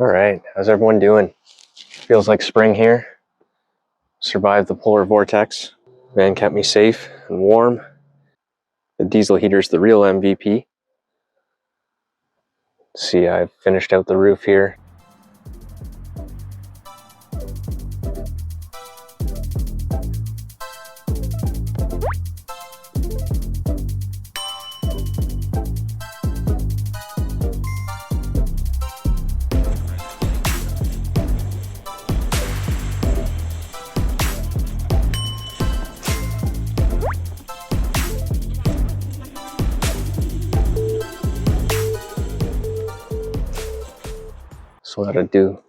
All right, how's everyone doing? Feels like spring here. Survived the polar vortex. Van kept me safe and warm. The diesel heater's the real MVP. See, I've finished out the roof here. So I gotta do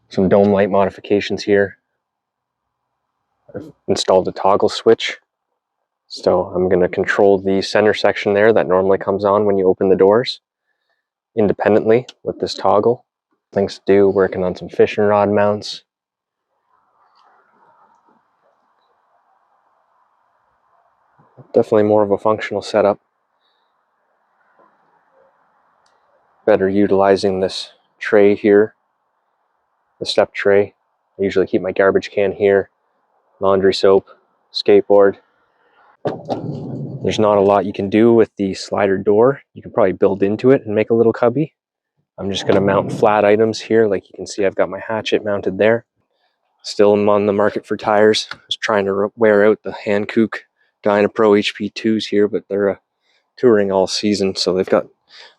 some dome light modifications here. I've installed a toggle switch. So I'm gonna control the center section there that normally comes on when you open the doors independently with this toggle. Things to do, working on some fishing rod mounts. Definitely more of a functional setup. Better utilizing this tray here, the step tray. I usually keep my garbage can here, laundry soap, skateboard. There's not a lot you can do with the slider door. You can probably build into it and make a little cubby. I'm just going to mount flat items here. Like you can see, I've got my hatchet mounted there. Still am on the market for tires. I was trying to wear out the Hankook Dynapro HP2s here, but they're touring all season, so they've got a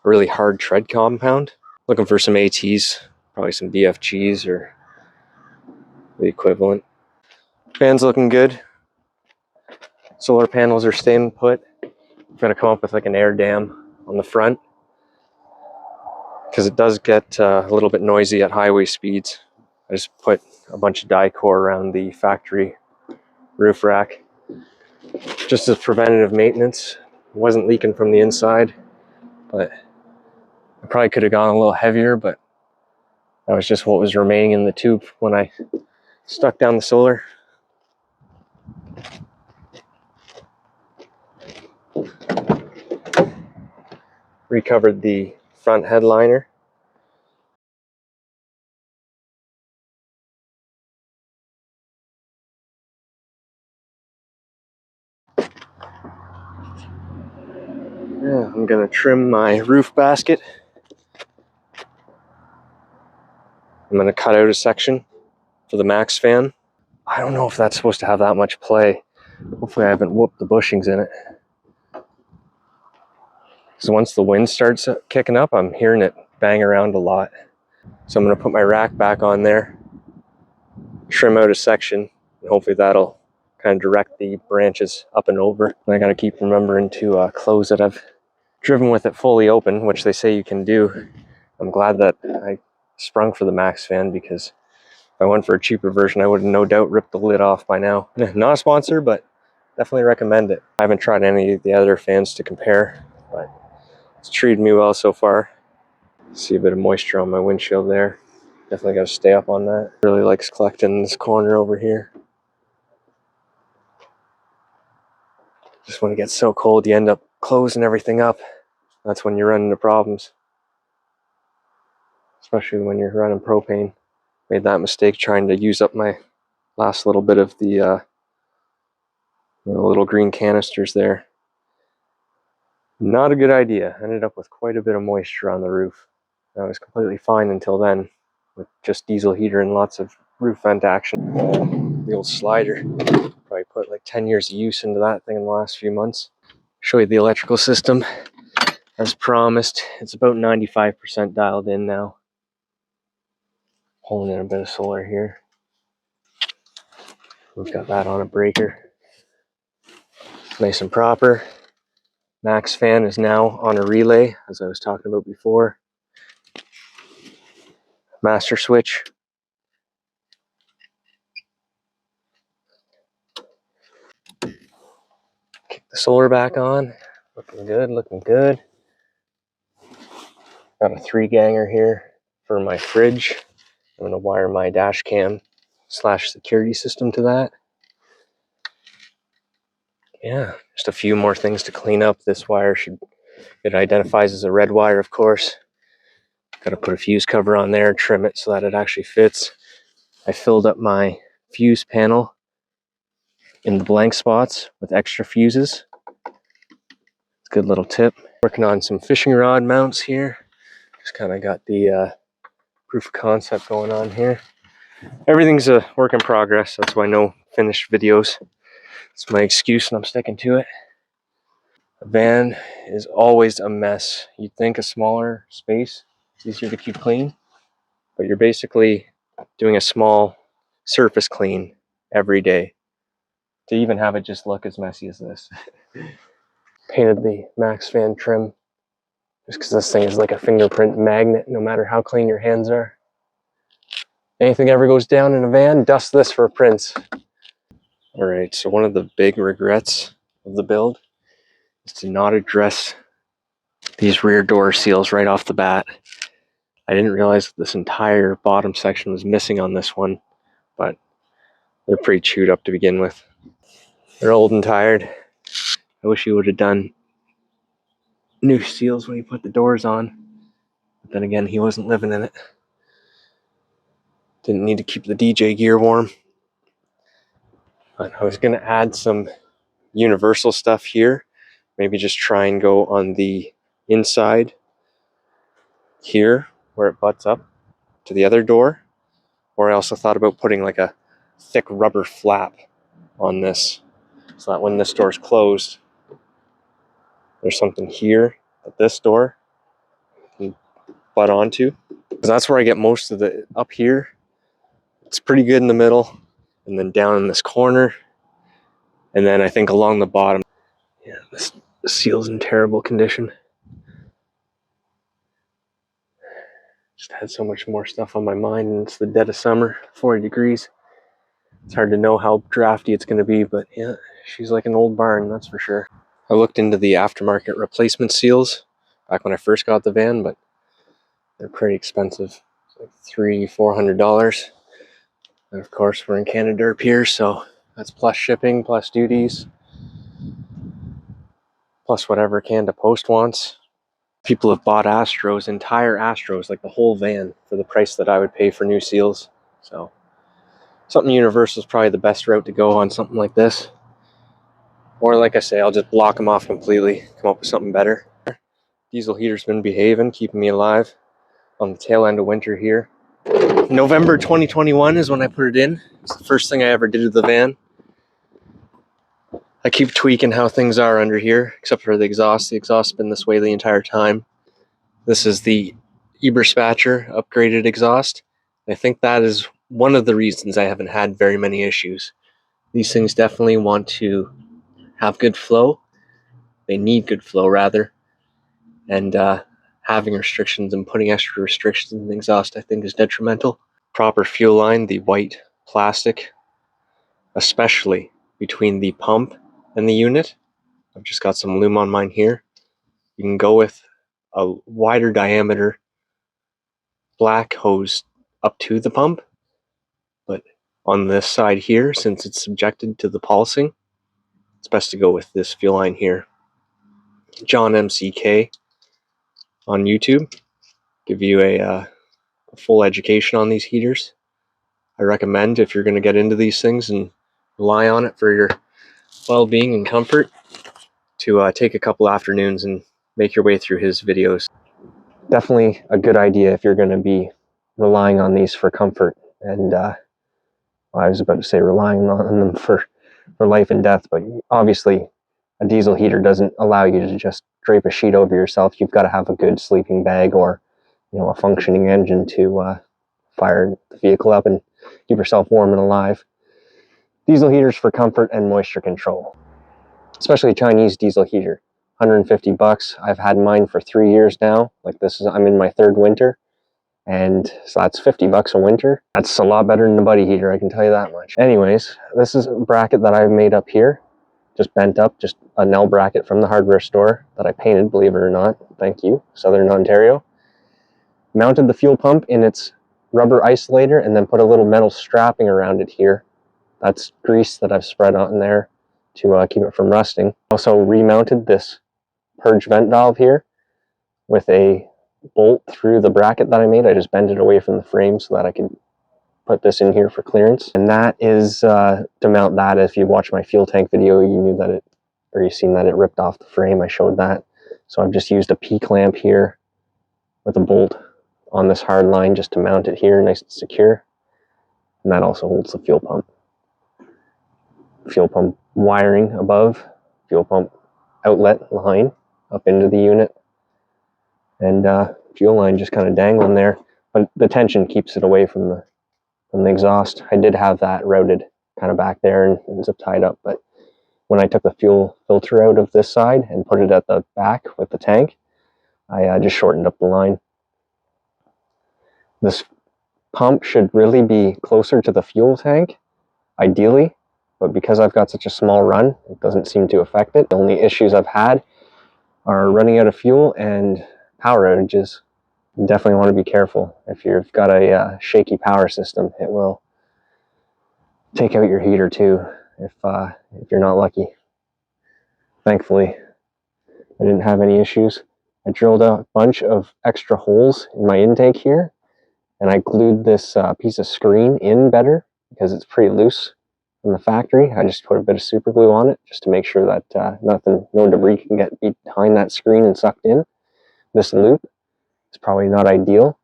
really hard tread compound. Looking for some ATs, probably some DFGs or the equivalent. Fan's looking good. Solar panels are staying put. I'm going to come up with like an air dam on the front because it does get a little bit noisy at highway speeds. I just put a bunch of die-core around the factory roof rack just as preventative maintenance. It wasn't leaking from the inside, but I probably could have gone a little heavier, but that was just what was remaining in the tube when I stuck down the solar. Recovered the front headliner. Yeah, I'm gonna trim my roof basket. I'm gonna cut out a section for the maxxfan. I don't know if that's supposed to have that much play. Hopefully I haven't whooped the bushings in it. So once the wind starts kicking up, I'm hearing it bang around a lot. So I'm gonna put my rack back on there, trim out a section, and hopefully that'll kind of direct the branches up and over. And I gotta keep remembering to close it. I've driven with it fully open, which they say you can do. I'm glad that I sprung for the maxxfan, because if I went for a cheaper version, I would have no doubt ripped the lid off by now. Not a sponsor, but definitely recommend it. I haven't tried any of the other fans to compare, but it's treated me well so far. See a bit of moisture on my windshield there. Definitely got to stay up on that. Really likes collecting this corner over here. Just when it gets so cold, you end up closing everything up. That's when you run into problems. Especially when you're running propane. Made that mistake trying to use up my last little bit of the little green canisters there. Not a good idea. Ended up with quite a bit of moisture on the roof. I was completely fine until then, with just diesel heater and lots of roof vent action. The old slider. Probably put like 10 years of use into that thing in the last few months. Show you the electrical system. As promised, it's about 95% dialed in now. Pulling in a bit of solar here. We've got that on a breaker. Nice and proper. maxxfan is now on a relay, as I was talking about before. Master switch. Kick the solar back on. Looking good, looking good. Got a 3-ganger here for my fridge. I'm going to wire my dash cam / security system to that. Yeah, just a few more things to clean up. This wire it identifies as a red wire, of course. Got to put a fuse cover on there, trim it so that it actually fits. I filled up my fuse panel in the blank spots with extra fuses. It's a good little tip. Working on some fishing rod mounts here. Just kind of got the proof of concept going on here. Everything's a work in progress. That's why no finished videos. It's my excuse and I'm sticking to it. A van is always a mess. You'd think a smaller space is easier to keep clean, but you're basically doing a small surface clean every day to even have it just look as messy as this. Painted the maxxfan trim just because this thing is like a fingerprint magnet no matter how clean your hands are. Anything ever goes down in a van, dust this for prints. Alright, so one of the big regrets of the build is to not address these rear door seals right off the bat. I didn't realize that this entire bottom section was missing on this one, but they're pretty chewed up to begin with. They're old and tired. I wish he would have done new seals when he put the doors on, but then again, he wasn't living in it. Didn't need to keep the DJ gear warm. But I was going to add some universal stuff here. Maybe just try and go on the inside here where it butts up to the other door. Or I also thought about putting like a thick rubber flap on this so that when this door is closed, there's something here at this door you can butt onto. Because that's where I get most of the, up here, it's pretty good in the middle, and then down in this corner, and then I think along the bottom. Yeah, this seal's in terrible condition. Just had so much more stuff on my mind, and it's the dead of summer, 40 degrees. It's hard to know how drafty it's going to be, but yeah, she's like an old barn, that's for sure. I looked into the aftermarket replacement seals back when I first got the van, but they're pretty expensive. It's like $300–400. And of course, we're in Canada up here, so that's plus shipping, plus duties, plus whatever Canada Post wants. People have bought Astros, entire Astros, like the whole van, for the price that I would pay for new seals. So something universal is probably the best route to go on something like this. Or like I say, I'll just block them off completely, come up with something better. Diesel heater's been behaving, keeping me alive on the tail end of winter here. November 2021 is when I put it in. It's the first thing I ever did to the van. I keep tweaking how things are under here, except for the exhaust. The exhaust's been this way the entire time. This is the Eberspatcher upgraded exhaust. I think that is one of the reasons I haven't had very many issues. These things definitely want to have good flow. They need good flow, rather. And having restrictions and putting extra restrictions in the exhaust, I think, is detrimental. Proper fuel line, the white plastic, especially between the pump and the unit. I've just got some lume on mine here. You can go with a wider diameter black hose up to the pump, but on this side here, since it's subjected to the pulsing, it's best to go with this fuel line here. John MCK on YouTube give you a full education on these heaters. I recommend, if you're going to get into these things and rely on it for your well-being and comfort, to take a couple afternoons and make your way through his videos. Definitely a good idea if you're going to be relying on these for comfort. And well, I was about to say relying on them for life and death, but obviously a diesel heater doesn't allow you to just drape a sheet over yourself. You've got to have a good sleeping bag or, you know, a functioning engine to fire the vehicle up and keep yourself warm and alive. Diesel heaters for comfort and moisture control, especially a Chinese diesel heater. $150. I've had mine for 3 years now. Like this is, I'm in my third winter, and so that's $50 a winter. That's a lot better than the buddy heater, I can tell you that much. Anyways, this is a bracket that I've made up here, just bent up, just a Nell bracket from the hardware store that I painted, believe it or not. Thank you, Southern Ontario. Mounted the fuel pump in its rubber isolator and then put a little metal strapping around it here. That's grease that I've spread on there to keep it from rusting. Also remounted this purge vent valve here with a bolt through the bracket that I made. I just bent it away from the frame so that I could put this in here for clearance. And that is to mount that. If you watch my fuel tank video, you knew that you've seen that it ripped off the frame. I showed that. So I've just used a P-clamp here with a bolt on this hard line just to mount it here nice and secure. And that also holds the fuel pump. Fuel pump wiring above, fuel pump outlet line up into the unit, and fuel line just kind of dangling there, but the tension keeps it away from the exhaust. I did have that routed kind of back there and zip tied up, but when I took the fuel filter out of this side and put it at the back with the tank, I just shortened up the line. This pump should really be closer to the fuel tank, ideally, but because I've got such a small run, it doesn't seem to affect it. The only issues I've had are running out of fuel and power outages. You definitely want to be careful. If you've got a shaky power system, it will take out your heater too, if you're not lucky. Thankfully, I didn't have any issues. I drilled a bunch of extra holes in my intake here, and I glued this piece of screen in better because it's pretty loose from the factory. I just put a bit of super glue on it just to make sure that no debris can get behind that screen and sucked in. This loop is probably not ideal,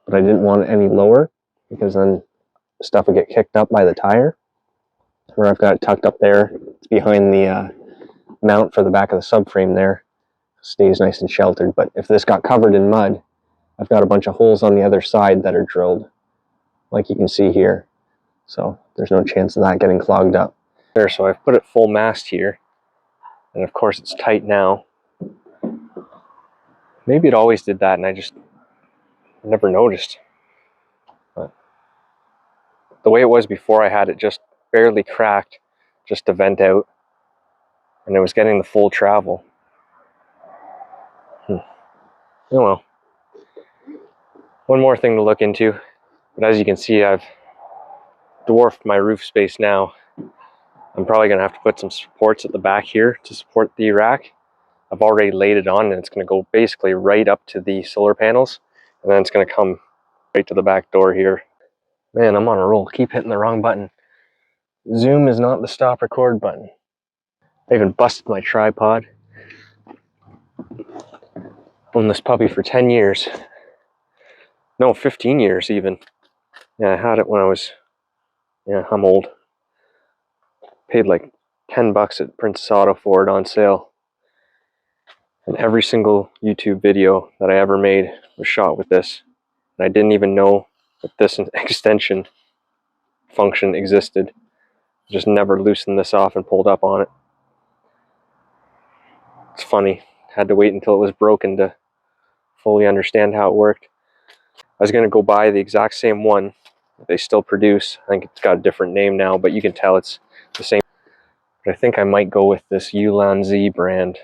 but I didn't want it any lower because then stuff would get kicked up by the tire. Where I've got it tucked up there, it's behind the mount for the back of the subframe there. Stays nice and sheltered, but if this got covered in mud, I've got a bunch of holes on the other side that are drilled, like you can see here. So there's no chance of that getting clogged up. There, so I've put it full mast here, and of course it's tight now. Maybe it always did that and I just never noticed. But the way it was before, I had it just barely cracked just to vent out, and it was getting the full travel. Oh well. One more thing to look into, but as you can see, I've dwarfed my roof space now. I'm probably going to have to put some supports at the back here to support the rack. I've already laid it on, and it's going to go basically right up to the solar panels, and then it's going to come right to the back door here. Man, I'm on a roll. Keep hitting the wrong button. Zoom is not the stop record button. I even busted my tripod. Owned this puppy for 10 years. No, 15 years even. Yeah, I had it when I was, I'm old. Paid like 10 bucks at Princess Auto for it on sale. And every single YouTube video that I ever made was shot with this. And I didn't even know that this extension function existed. Just never loosened this off and pulled up on it. It's funny. Had to wait until it was broken to fully understand how it worked. I was going to go buy the exact same one that they still produce. I think it's got a different name now, but you can tell it's the same. But I think I might go with this AWD brand.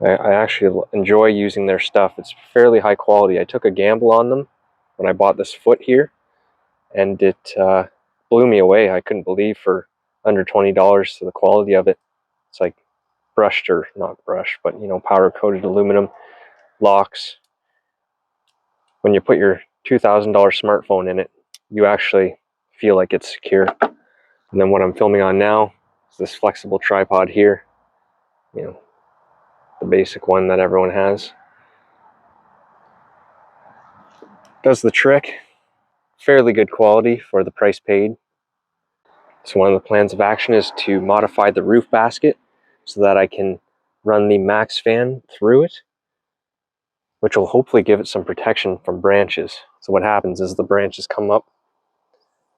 I actually enjoy using their stuff. It's fairly high quality. I took a gamble on them when I bought this foot here, and it blew me away. I couldn't believe for under $20 to the quality of it. It's like brushed, or not brushed, but powder coated aluminum locks. When you put your $2,000 smartphone in it, you actually feel like it's secure. And then what I'm filming on now is this flexible tripod here, the basic one that everyone has. Does the trick. Fairly good quality for the price paid. So one of the plans of action is to modify the roof basket so that I can run the maxxfan through it, which will hopefully give it some protection from branches. So what happens is the branches come up,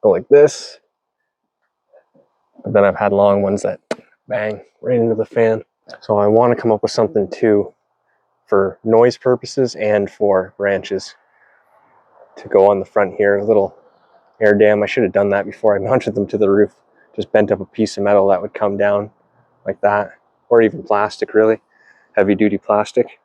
go like this, but then I've had long ones that bang right into the fan. So I want to come up with something too for noise purposes and for branches to go on the front here. A little air dam. I should have done that before I mounted them to the roof. Just bent up a piece of metal that would come down like that, or even plastic, really heavy duty plastic.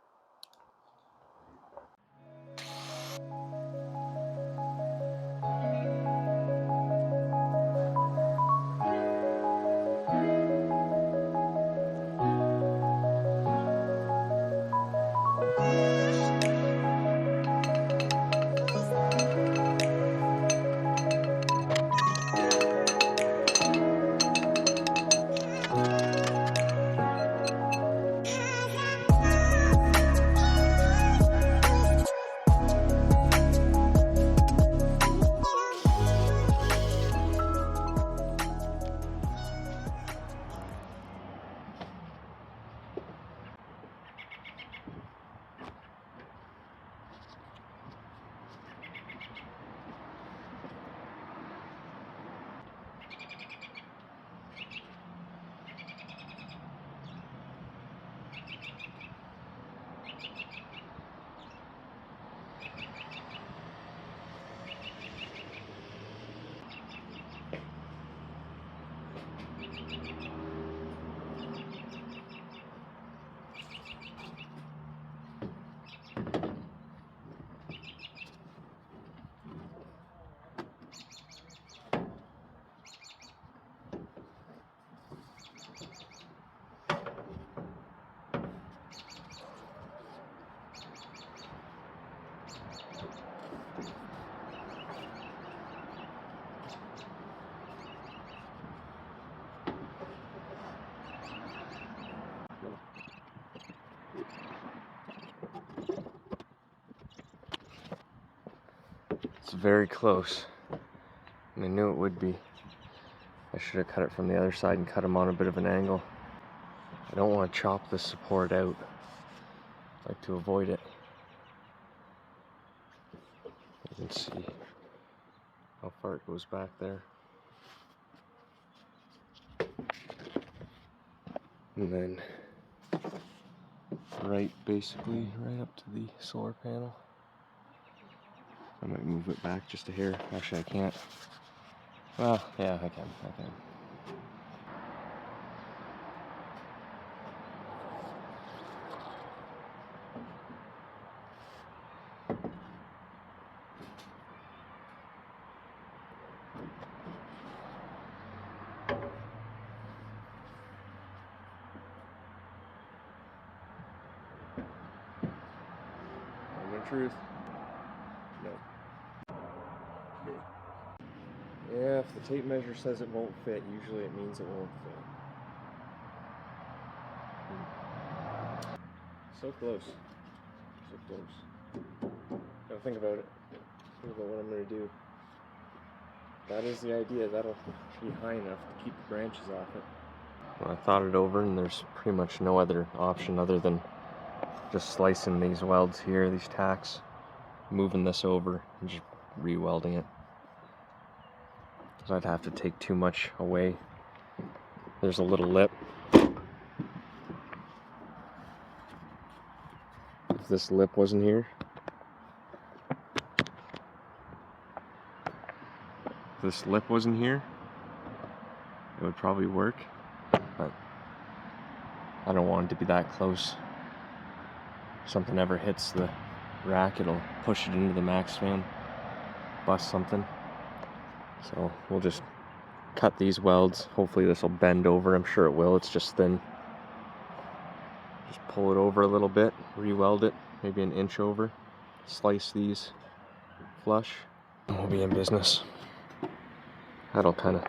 It's very close, and I knew it would be. I should have cut it from the other side and cut them on a bit of an angle. I don't want to chop the support out. I like to avoid it. You can see how far it goes back there. And then basically right up to the solar panel. I might move it back just a hair. Actually, I can't. Well, yeah, I can. Moment of truth. No. Yeah, if the tape measure says it won't fit, usually it means it won't fit. So close. So close. Gotta think about it. Think about what I'm gonna do. That is the idea. That'll be high enough to keep the branches off it. Well, I thought it over, and there's pretty much no other option other than just slicing these welds here, these tacks, moving this over, and just re-welding it. So I'd have to take too much away. There's a little lip. If this lip wasn't here, it would probably work, but I don't want it to be that close. If something ever hits the rack, it'll push it into the maxxfan, bust something. So we'll just cut these welds. Hopefully this will bend over. I'm sure it will. It's just thin. Just pull it over a little bit, re-weld it, maybe an inch over, slice these flush, and we'll be in business. That'll kind of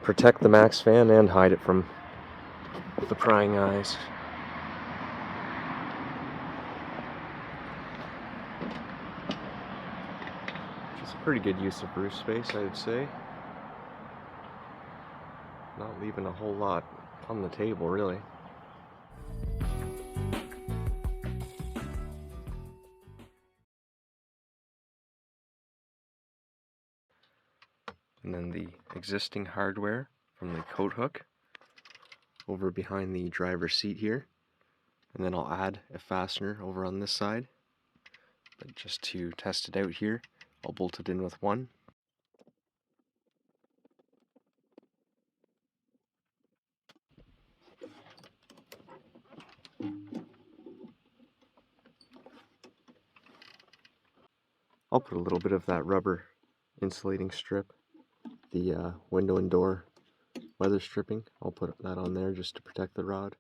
protect the maxxfan and hide it from the prying eyes. It's a pretty good use of roof space, I would say. Not leaving a whole lot on the table, really. And then the existing hardware from the coat hook over behind the driver's seat here. And then I'll add a fastener over on this side. But just to test it out here, I'll bolt it in with one. I'll put a little bit of that rubber insulating strip, the window and door weather stripping. I'll put that on there just to protect the rod.